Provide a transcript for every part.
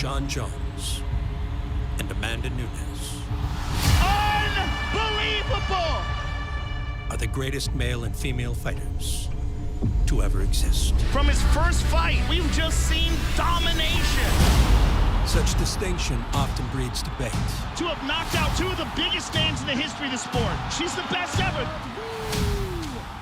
Jon Jones and Amanda Nunes Unbelievable! are the greatest male and female fighters to ever exist. From his first fight, we've just seen domination. Such distinction often breeds debate. To have knocked out two of the biggest names in the history of the sport. She's the best ever.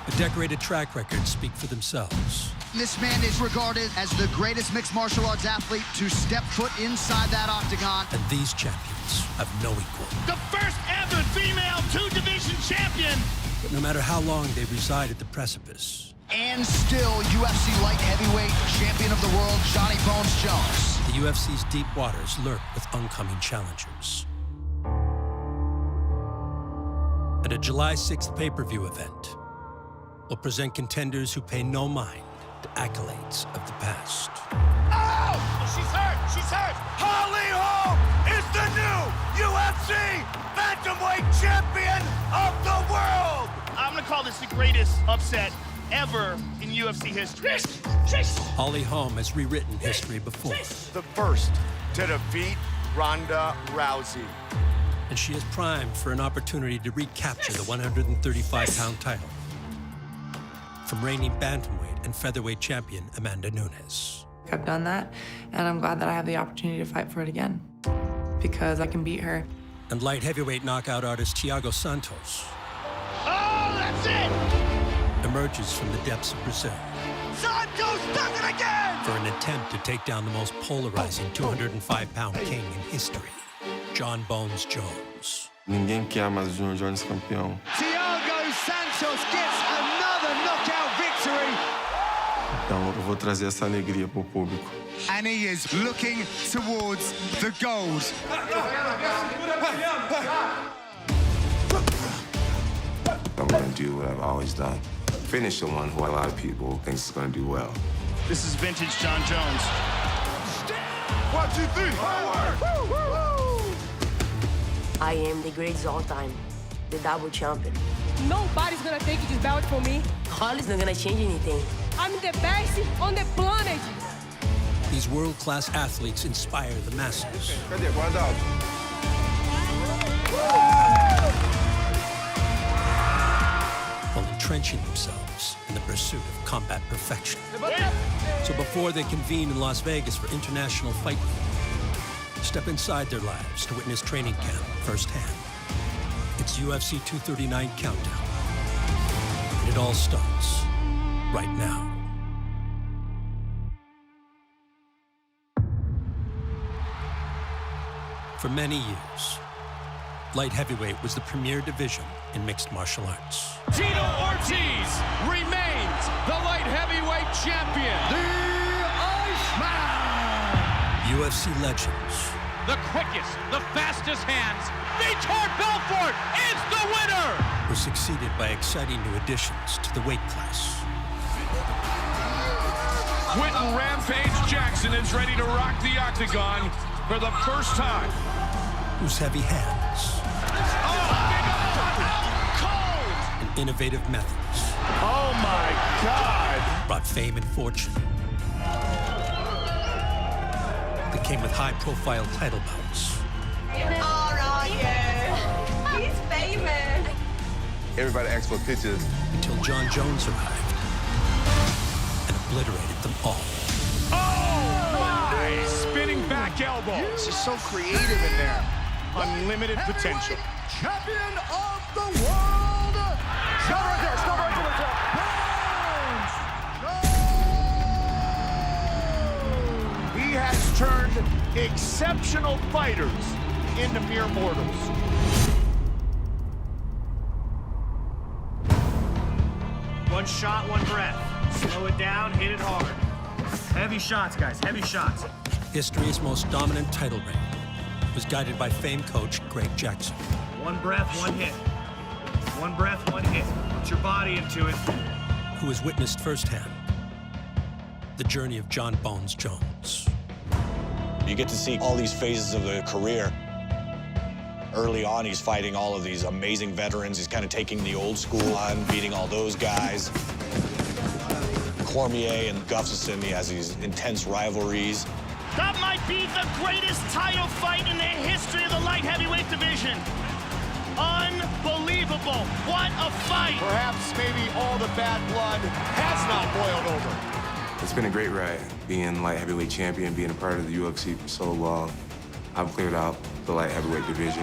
A decorated track records speak for themselves. This man is regarded as the greatest mixed martial arts athlete to step foot inside that octagon. And these champions have no equal. The first ever female two-division champion. But no matter how long they reside at the precipice, And still UFC light heavyweight champion of the world, Jon Jones. the UFC's deep waters lurk with oncoming challengers. At a July 6th pay-per-view event, we'll present contenders who pay no mind to accolades of the past. Oh! She's hurt! She's hurt! Holly Holm is the new UFC bantamweight champion of the world! I'm gonna call this the greatest upset ever in UFC history. Holly Holm has rewritten history before, The first to defeat Ronda Rousey. and she is primed for an opportunity to recapture the 135-pound title from reigning bantamweight and featherweight champion Amanda Nunes. I've done that, and I'm glad that I have the opportunity to fight for it again, because I can beat her. And light heavyweight knockout artist Thiago Santos Oh, that's it! emerges from the depths of Brazil Santos does it again! for an attempt to take down the most polarizing 205-pound king in history, Jon Bones Jones. Ninguém quer mais o Jon Jones campeão. Thiago Santos gets another knockout victory. Então eu vou trazer essa alegria pro público. And he is looking towards the gold. I'm gonna do what I've always done. Finish the one who a lot of people think is gonna do well. This is vintage Jon Jones. 1, 2, 3, forward! I am the greatest all time, the double champion. Nobody's gonna take this belt from me. Holly's not gonna change anything. I'm the best on the planet. These world-class athletes inspire the masses. Cadê? Guarda alto. While entrenching themselves in the pursuit of combat perfection. So before they convene in Las Vegas for International Fight Week, step inside their lives to witness training camp firsthand. It's UFC 239 Countdown. And it all starts right now. For many years, light heavyweight was the premier division in mixed martial arts. Tito Ortiz remains the light heavyweight champion. The Iceman! UFC legends The quickest, the fastest hands. Vitor Belfort is the winner! were succeeded by exciting new additions to the weight class. Quentin Rampage Jackson is ready to rock the Octagon for the first time. Whose heavy hands and innovative methods Oh my God! brought fame and fortune. They came with high-profile title bouts. All right, yeah. He's famous. Everybody asks for pictures. Until Jon Jones arrived and obliterated them all. Oh my! Spinning back elbow. It's just so creative in there. Unlimited potential. Champion of the world. Stop right there. Stop right there. He has turned exceptional fighters into mere mortals. One shot, one breath. Slow it down, hit it hard. Heavy shots, guys, heavy shots. History's most dominant title reign was guided by famed coach Greg Jackson, One breath, one hit. One breath, one hit. Put your body into it. who has witnessed firsthand the journey of Jon Bones Jones. You get to see all these phases of the career. Early on, he's fighting all of these amazing veterans. He's kind of taking the old school on, beating all those guys. Cormier and Gustafsson, he has these intense rivalries. That might be the greatest title fight in the history of the light heavyweight division. Unbelievable. What a fight. Perhaps maybe all the bad blood has not boiled over. It's been a great ride, being light heavyweight champion, being a part of the UFC for so long. I've cleared out the light heavyweight division.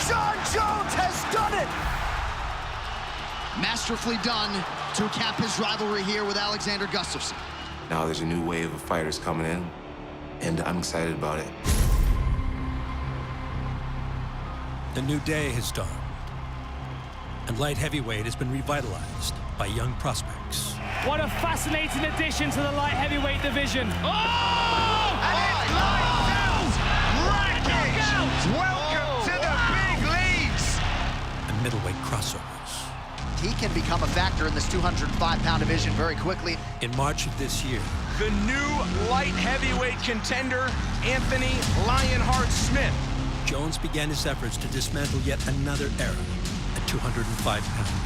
Jon Jones has done it! Masterfully done to cap his rivalry here with Alexander Gustafsson. Now there's a new wave of fighters coming in, and I'm excited about it. A new day has dawned, and light heavyweight has been revitalized by young prospects. What a fascinating addition to the light heavyweight division. Oh! And it's lights out! Rackage! Welcome to the big leagues! And middleweight crossovers. He can become a factor in this 205-pound division very quickly. In March of this year, the new light heavyweight contender, Anthony Lionheart Smith. Jones began his efforts to dismantle yet another era at 205 pounds.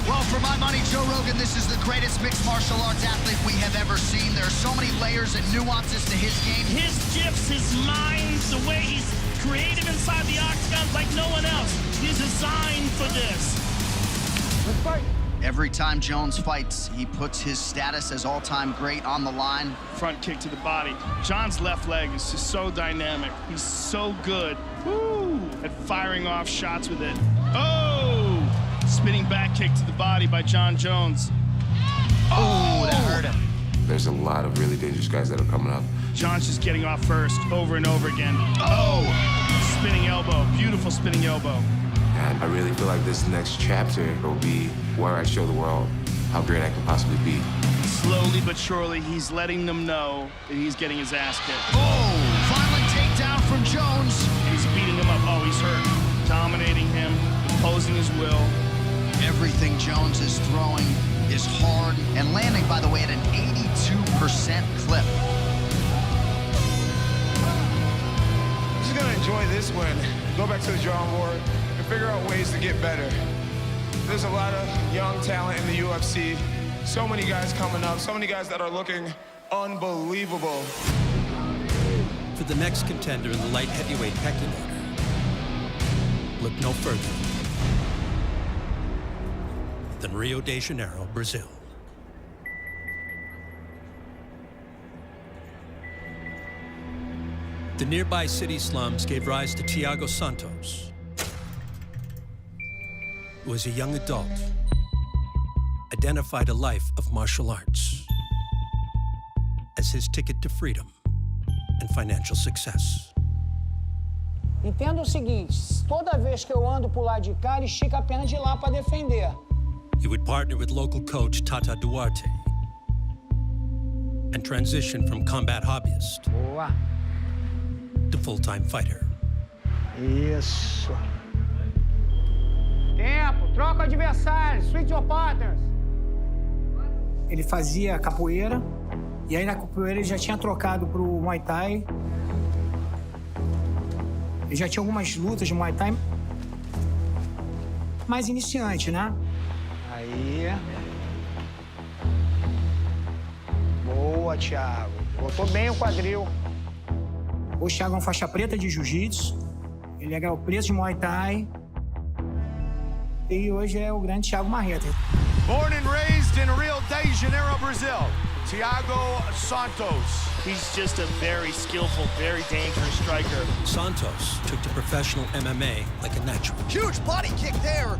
Well, for my money, Joe Rogan, this is the greatest mixed martial arts athlete we have ever seen. There are so many layers and nuances to his game. His gifts, his mind, the way he's creative inside the octagon like no one else. He's designed for this. Let's fight. Every time Jones fights, he puts his status as all-time great on the line. Front kick to the body. Jon's left leg is just so dynamic. He's so good at firing off shots with it. Oh! Spinning back kick to the body by Jon Jones. Oh, that hurt him. There's a lot of really dangerous guys that are coming up. Jon's just getting off first over and over again. Oh! Spinning elbow. Beautiful spinning elbow. And I really feel like this next chapter will be where I show the world how great I can possibly be. Slowly but surely, he's letting them know that he's getting his ass kicked. Oh! Violent takedown from Jones. He's beating him up. Oh, he's hurt. Dominating him, imposing his will. Everything Jones is throwing is hard and landing, by the way, at an 82% clip. I'm just gonna enjoy this win, go back to the drawing board, and figure out ways to get better. There's a lot of young talent in the UFC. So many guys coming up, so many guys that are looking unbelievable. For the next contender in the light heavyweight pecking order, look no further than Rio de Janeiro, Brazil. The nearby city slums gave rise to Thiago Santos, who was a young adult, identified a life of martial arts as his ticket to freedom and financial success. Entenda o seguinte, toda vez que eu ando pro lado de cá, ele estica a perna de lá para defender. He would partner with local coach Tata Duarte and transition from combat hobbyist Boa. to full-time fighter. Isso. Tempo, troca adversário, switch your partners. Ele fazia capoeira, e aí na capoeira ele já tinha trocado pro Muay Thai. Ele já tinha algumas lutas de Muay Thai. Mais iniciante, né? Aí. Boa, Thiago. Botou bem o quadril. O Thiago é um faixa preta de jiu-jitsu. Ele é grau preto de Muay Thai. E hoje é o grande Thiago Marreta. Born and raised in Rio de Janeiro, Brazil, Thiago Santos. He's just a very skillful, very dangerous striker. Santos took to professional MMA like a natural, Huge body kick there,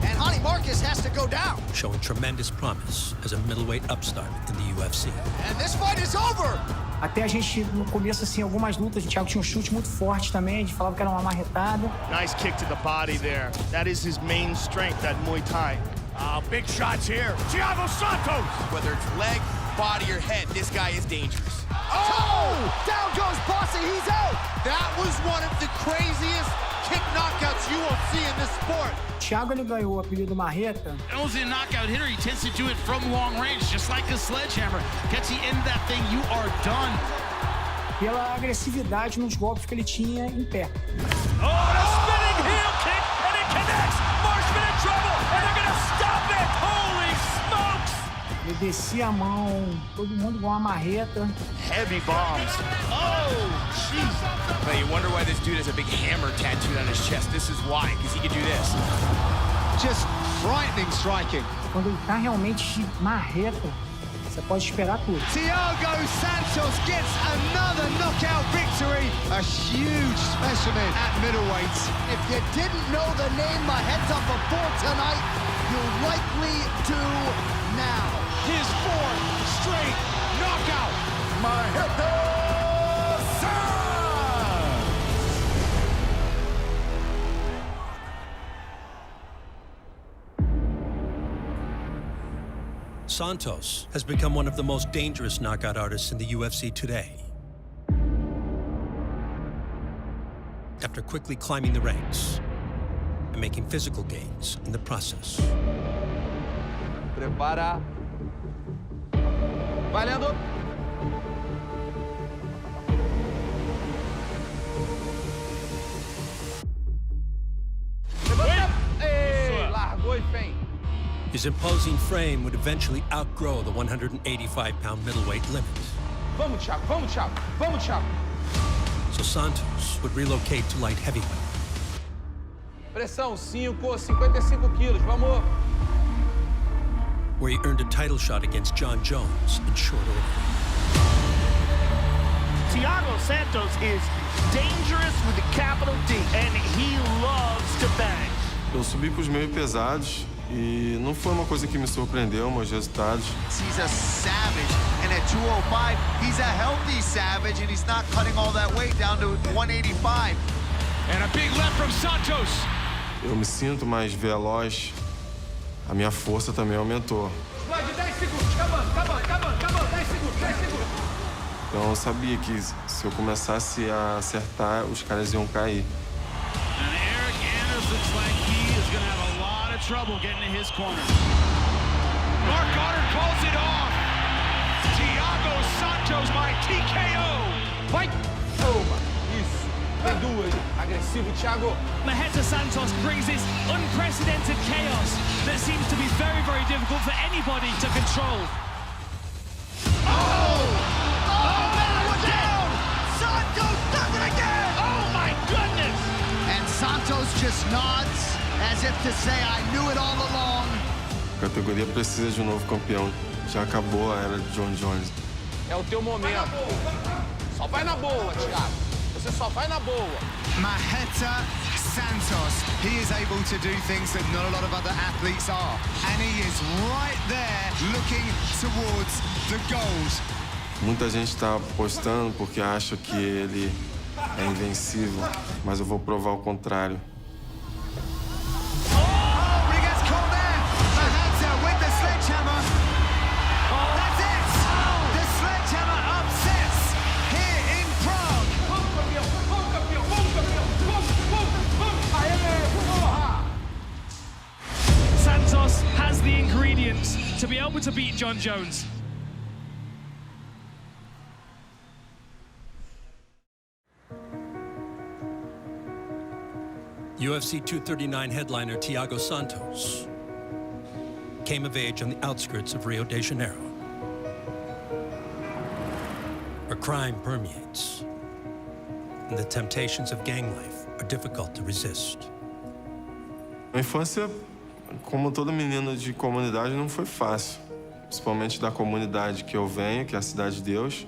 and Honey Marcus has to go down. showing tremendous promise as a middleweight upstart in the UFC. And this fight is over. Até a gente, no começo, assim, algumas lutas, o Thiago tinha um chute muito forte também, a gente falava que era uma marretada. Nice kick to the body there. That is his main strength, that Muay Thai. Big shots here. Thiago Santos. Whether it's leg, body, or head, this guy is dangerous. Oh! Down goes Bossy, he's out! That was one of the craziest kick knockouts you will see in this sport. O Thiago, ele ganhou o apelido Marreta. Jones is a knockout hitter. He tends to do it from long range, just like a sledgehammer. Gets the end of that thing, you are done. Pela agressividade nos golpes que ele tinha em pé. Oh, a spinning heel kick, and it connects. Marshman in trouble, and they're going to stop it. Holy smokes! Ele descia a mão, todo mundo igual uma marreta. Heavy bombs. Oh, jeez. Hey, you wonder why this dude has a big hammer tattooed on his chest. This is why, because he can do this. Just frightening striking. Quando ele tá realmente marreta, você pode esperar tudo. Thiago Santos gets another knockout victory. A huge specimen at middleweight. If you didn't know the name Maheta before tonight, you'll likely do now. His fourth straight knockout. Maheta Santos has become one of the most dangerous knockout artists in the UFC today. After quickly climbing the ranks and making physical gains in the process. Prepara. Valendo. Largou e fez. His imposing frame would eventually outgrow the 185-pound middleweight limit. Vamos, Thiago. Vamos, Thiago. Vamos, Thiago. So Santos would relocate to light heavyweight. Pressão, 55 quilos. Vamos. Where he earned a title shot against Jon Jones in short order. Thiago Santos is dangerous with a capital D, and he loves to bang. Eu subi para os meio pesados e não foi uma coisa que me surpreendeu, meus resultados. He's a savage, and at 205, he's a healthy savage, and he's not cutting all that weight down to 185. And a big left from Santos. Eu me sinto mais veloz, a minha força também aumentou. 10 segundos, acabando, 10 segundos. Então eu sabia que se eu começasse a acertar, os caras iam cair. Looks like he is going to have a lot of trouble getting to his corner. Mark Goddard calls it off. Thiago Santos by TKO. Vai! Toma! Isso. Tem duas. Agressivo, Thiago. Maheta Santos brings this unprecedented chaos that seems to be very, very difficult for anybody to control. Down! Santos does it again! Oh, my goodness! And Santos just nods as if to say, I knew it all along. A categoria precisa de um novo campeão. Já acabou a era de Jon Jones. É o teu momento. Só vai na boa, Thiago. Você só vai na boa. Maheta Santos, he is able to do things that not a lot of other athletes are. And he is right there looking towards the gold. Muita gente está apostando porque acha que ele é invencível, mas eu vou provar o contrário. Oh, he gets caught there. Maheta with the sledgehammer. That's it. The sledgehammer upsets here in Prague. Santos has the ingredients to be able to beat Jon Jones. UFC 239 headliner Thiago Santos came of age on the outskirts of Rio de Janeiro, where crime permeates and the temptations of gang life are difficult to resist. A infância, como todo menino de comunidade, não foi fácil, principalmente da comunidade que eu venho, que é a Cidade de Deus.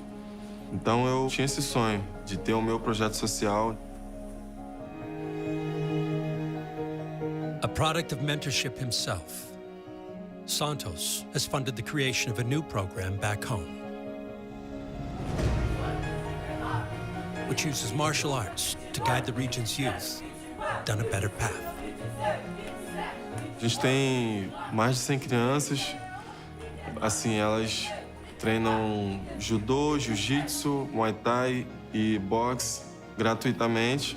Então eu tinha esse sonho de ter o meu projeto social. A product of mentorship himself, Santos has funded the creation of a new program back home, which uses martial arts to guide the region's youth down a better path. A gente tem mais de 100 crianças, assim, elas treinam judô, jiu-jitsu, muay thai e boxe gratuitamente.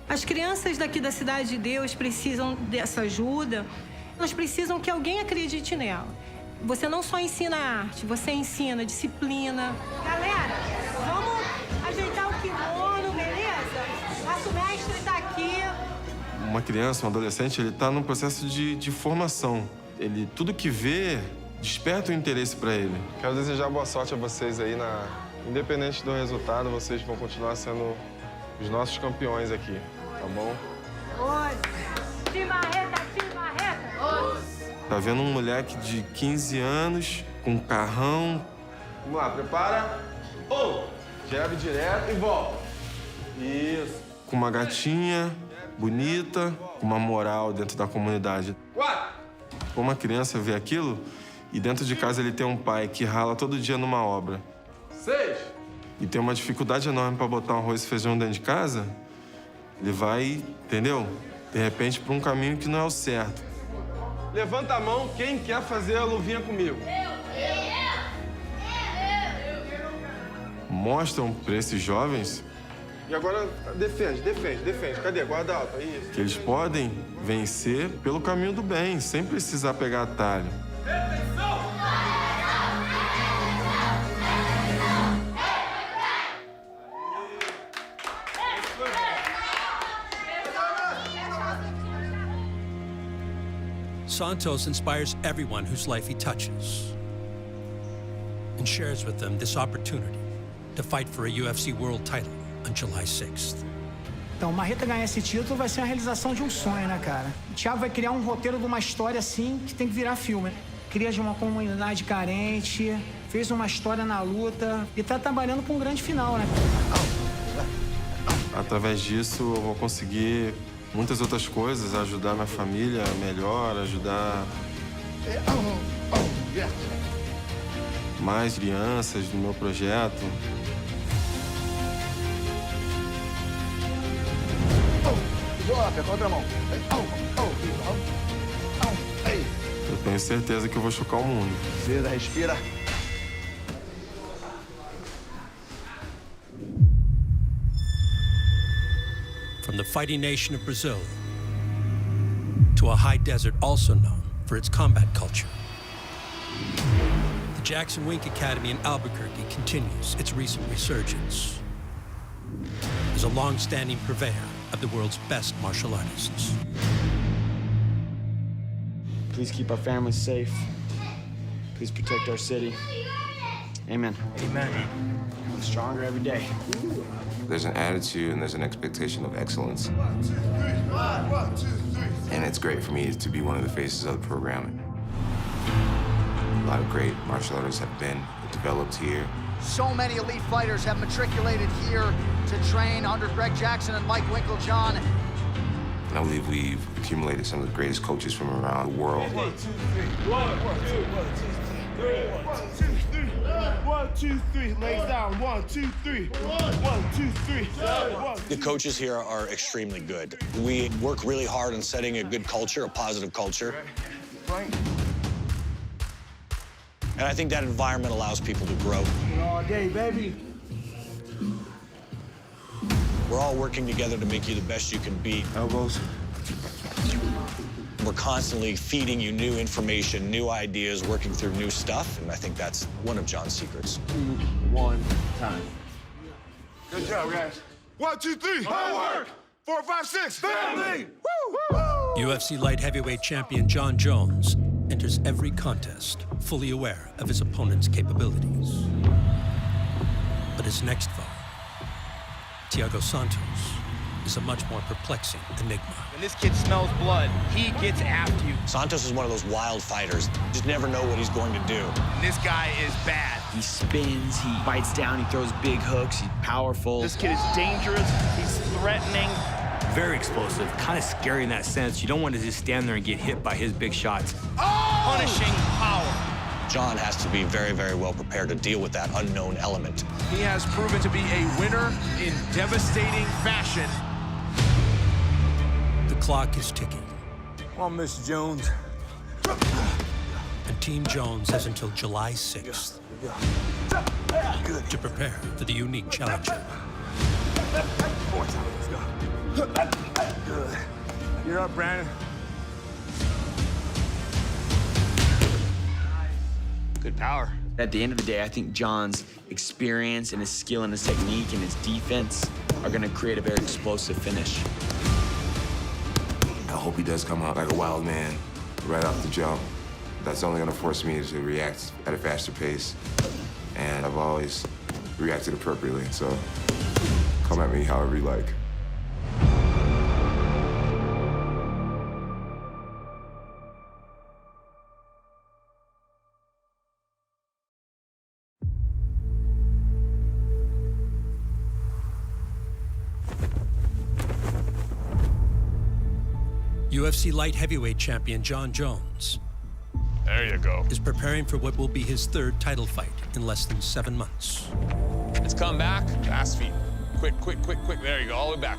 As crianças daqui da Cidade de Deus precisam dessa ajuda. Elas precisam que alguém acredite nela. Você não só ensina arte, você ensina disciplina. Galera, vamos ajeitar o kimono, beleza? Nosso mestre está aqui. Uma criança, um adolescente, ele está num processo de formação. Tudo que vê, desperta o interesse para ele. Quero desejar boa sorte a vocês aí independente do resultado, vocês vão continuar sendo os nossos campeões aqui, tá bom? Tá vendo um moleque de 15 anos, com um carrão. Vamos lá, prepara. Jab direto e volta. Isso. Com uma gatinha bonita, com uma moral dentro da comunidade. 4. Uma criança vê aquilo e dentro de casa ele tem um pai que rala todo dia numa obra. 6. E tem uma dificuldade enorme para botar um arroz e feijão dentro de casa, ele vai, entendeu? De repente, para um caminho que não é o certo. Levanta a mão quem quer fazer a luvinha comigo. Mostram para esses jovens. E agora, defende. Cadê? Guarda alta, isso. Que eles podem vencer pelo caminho do bem, sem precisar pegar atalho. Santos inspires everyone whose life he touches and shares with them this opportunity to fight for a UFC world title on July 6th. Então, o Marreta ganhar esse título vai ser a realização de um sonho, né, cara? O Thiago vai criar um roteiro de uma história assim que tem que virar filme. Cria de uma comunidade carente, fez uma história na luta e tá trabalhando com um grande final, né? Através disso, eu vou conseguir muitas outras coisas, ajudar minha família melhor, ajudar mais crianças do meu projeto. Eu tenho certeza que eu vou chocar o mundo. Respira. From the fighting nation of Brazil to a high desert also known for its combat culture, the Jackson Wink Academy in Albuquerque continues its recent resurgence as a long-standing purveyor of the world's best martial artists. Please keep our families safe. Please protect our city. Amen. Amen. I'm stronger every day. There's an attitude and there's an expectation of excellence. 1, 2, 3. 1, 2, 3. And it's great for me to be one of the faces of the program. A lot of great martial artists have been developed here. So many elite fighters have matriculated here to train under Greg Jackson and Mike Winklejohn. And I believe we've accumulated some of the greatest coaches from around the world. 1, 2, 3. 1, 2, 3. 1, 2, 3. 1, 2, 3. Lays down. 1, 2, 3. 1, 2, 3. The coaches here are extremely good. We work really hard on setting a good culture, a positive culture. And I think that environment allows people to grow. All day, baby. We're all working together to make you the best you can be. Elbows. We're constantly feeding you new information, new ideas, working through new stuff, and I think that's one of Jon's secrets. 1 time. Good job, guys. 1, 2, 3. Homework. 4, 5, 6. Family. Woo! UFC light heavyweight champion Jon Jones enters every contest fully aware of his opponent's capabilities. But his next foe, Thiago Santos, is a much more perplexing enigma. When this kid smells blood, he gets after you. Santos is one of those wild fighters. You just never know what he's going to do. And this guy is bad. He spins, he bites down, he throws big hooks, he's powerful. This kid is dangerous. He's threatening. Very explosive, kind of scary in that sense. You don't want to just stand there and get hit by his big shots. Punishing power. Jon has to be very, very well prepared to deal with that unknown element. He has proven to be a winner in devastating fashion. The clock is ticking, Come on, Mr. Jones. and Team Jones has until July 6th to prepare for the unique challenger. You're up, Brandon. Good power. At the end of the day, I think Jon's experience and his skill and his technique and his defense are going to create a very explosive finish. I hope he does come out like a wild man right off the jump. That's only going to force me to react at a faster pace. And I've always reacted appropriately, so come at me however you like. UFC light heavyweight champion Jon Jones. There you go. Is preparing for what will be his third title fight in less than 7 months. Let's come back. Fast feet. Quick, quick, quick, quick. There you go. All the way back.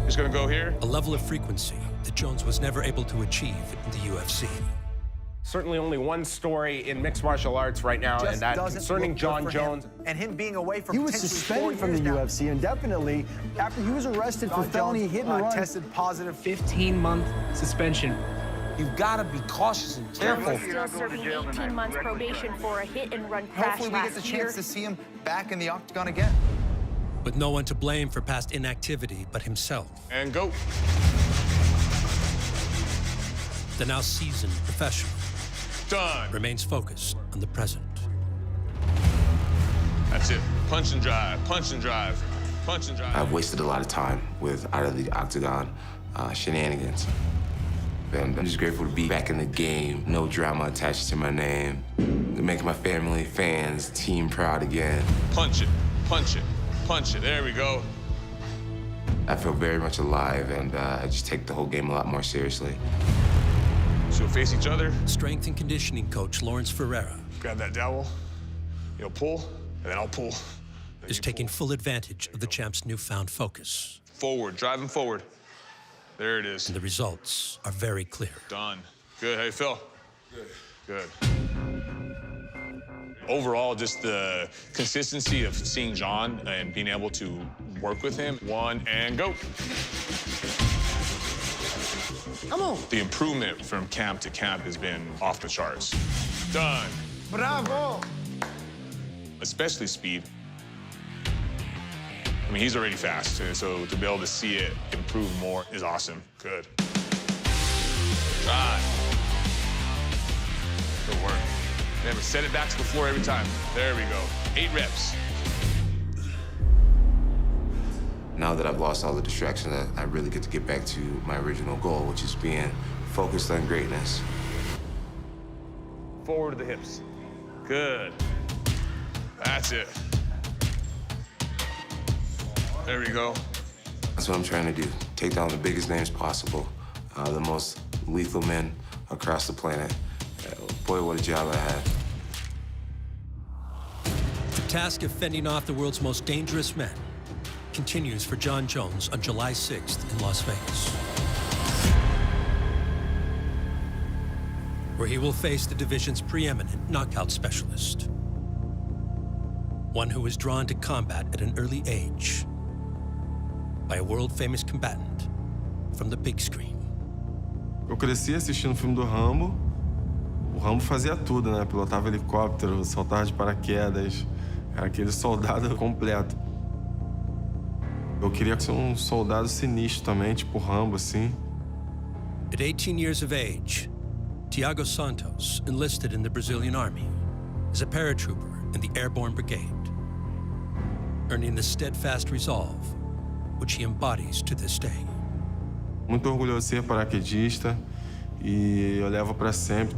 Just gonna go here. A level of frequency that Jones was never able to achieve in the UFC. Certainly only one story in mixed martial arts right now, and that's concerning Jon Jones. And him being away from he was suspended from the UFC indefinitely after he was arrested for felony hit and run. Tested positive. 15-month suspension. You've got to be cautious and careful. He's still serving 18 months probation for a hit-and-run crash Hopefully we get the chance to see him back in the octagon again. With no one to blame for past inactivity but himself. And go. The now seasoned professional done remains focused on the present. That's it. Punch and drive, punch and drive, punch and drive. I've wasted a lot of time with out of the octagon shenanigans. And I'm just grateful to be back in the game. No drama attached to my name. Making my family, fans, team proud again. Punch it, punch it, punch it. There we go. I feel very much alive, and I just take the whole game a lot more seriously. So we'll face each other. Strength and conditioning coach Lawrence Ferreira. Grab that dowel. You'll pull, and then I'll pull. Is taking full advantage of the champ's newfound focus. Forward, driving forward. There it is. And the results are very clear. Done. Good. How you feel? Good. Overall, just the consistency of seeing Jon and being able to work with him. One, and go. Come on. The improvement from camp to camp has been off the charts. Done. Bravo. Especially speed. I mean, he's already fast, so to be able to see it improve more is awesome. Good. Right. Good work. Remember, set it back to the floor every time. There we go. 8 reps. Now that I've lost all the distractions, I really get to get back to my original goal, which is being focused on greatness. Forward to the hips. Good. That's it. There we go. That's what I'm trying to do. Take down the biggest names possible, the most lethal men across the planet. Boy, what a job I had. The task of fending off the world's most dangerous men continues for Jon Jones on July 6th in Las Vegas, where he will face the division's preeminent knockout specialist, one who was drawn to combat at an early age by a world-famous combatant from the big screen. Eu cresci assistindo o filme do Rambo. O Rambo fazia tudo, né? Pilotava helicóptero, saltava de paraquedas. Era aquele soldado completo. Eu queria ser um soldado sinistro também, tipo Rambo, assim. At 18 years of age, Thiago Santos enlisted in the Brazilian army as a paratrooper in the Airborne Brigade, earning the steadfast resolve which he embodies to this day. Muito orgulhoso de ser paraquedista e eu levo para sempre.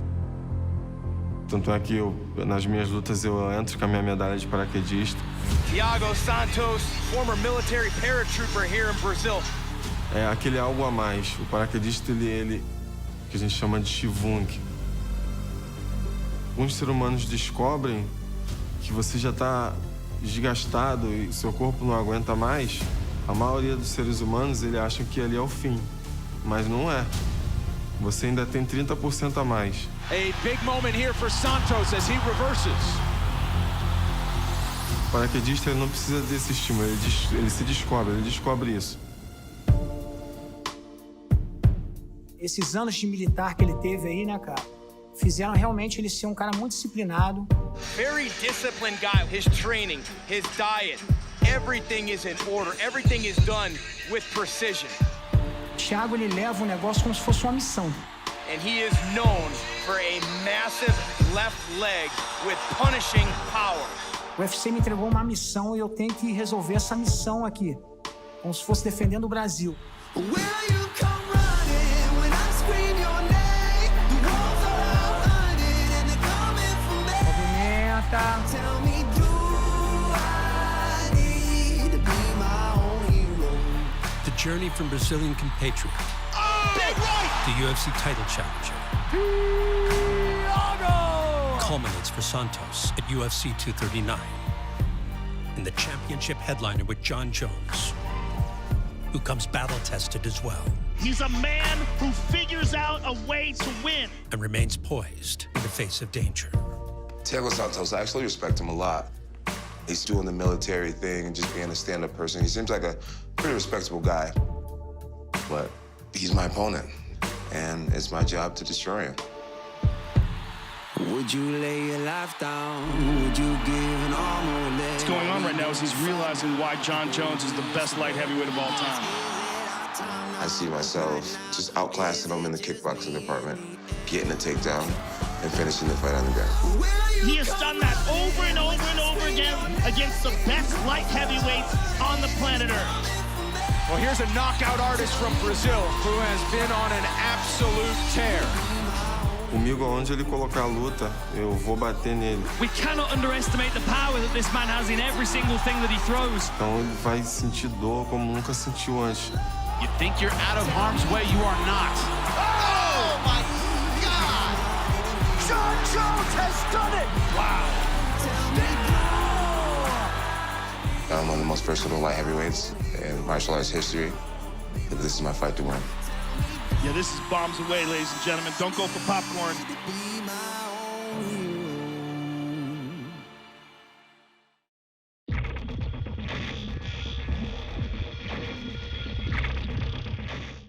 Tanto é que nas minhas lutas eu entro com a minha medalha de paraquedista. Thiago Santos, former military paratrooper here in Brazil. É aquele algo a mais. O paraquedista, ele que a gente chama de chivung. Alguns seres humanos descobrem que você já está desgastado e seu corpo não aguenta mais. A maioria dos seres humanos, ele acha que ali é o fim, mas não é. Você ainda tem 30% a mais. A big moment here for Santos as he reverses. O paraquedista, ele não precisa desse estímulo, ele se descobre, ele descobre isso. Esses anos de militar que ele teve aí, né, cara, fizeram realmente ele ser um cara muito disciplinado. Very disciplined guy. His training, his diet, everything is in order. Everything is done with precision. Thiago, ele leva o negócio como se fosse uma missão. and he is known for a massive left leg with punishing power. O UFC me entregou uma missão e eu tenho que resolver essa missão aqui, como se fosse defendendo o Brasil. Movimenta. The journey from Brazilian compatriot to UFC title challenger culminates for Santos at UFC 239 in the championship headliner with Jon Jones, who comes battle-tested as well. He's a man who figures out a way to win. And remains poised in the face of danger. Thiago Santos, I actually respect him a lot. He's doing the military thing and just being a stand-up person. He seems like a pretty respectable guy. But he's my opponent, and it's my job to destroy him. Would you lay your life down? Would you give an arm or a leg? What's going on right now is he's realizing why Jon Jones is the best light heavyweight of all time. I see myself just outclassing him in the kickboxing department, getting a takedown, and finishing the fight on the ground. He has done that over and over and over again against the best light heavyweights on the planet Earth. Well, here's a knockout artist from Brazil who has been on an absolute tear. Comigo, onde ele colocar a luta, eu vou bater nele. We cannot underestimate the power that this man has in every single thing that he throws. Então ele vai sentir dor como nunca sentiu antes. You think you're out of harm's way, you are not. Oh my God! Jon Jones has done it! Wow. I'm one of the most versatile light heavyweights in martial arts history, but this is my fight to win. Yeah, this is bombs away, ladies and gentlemen. Don't go for popcorn.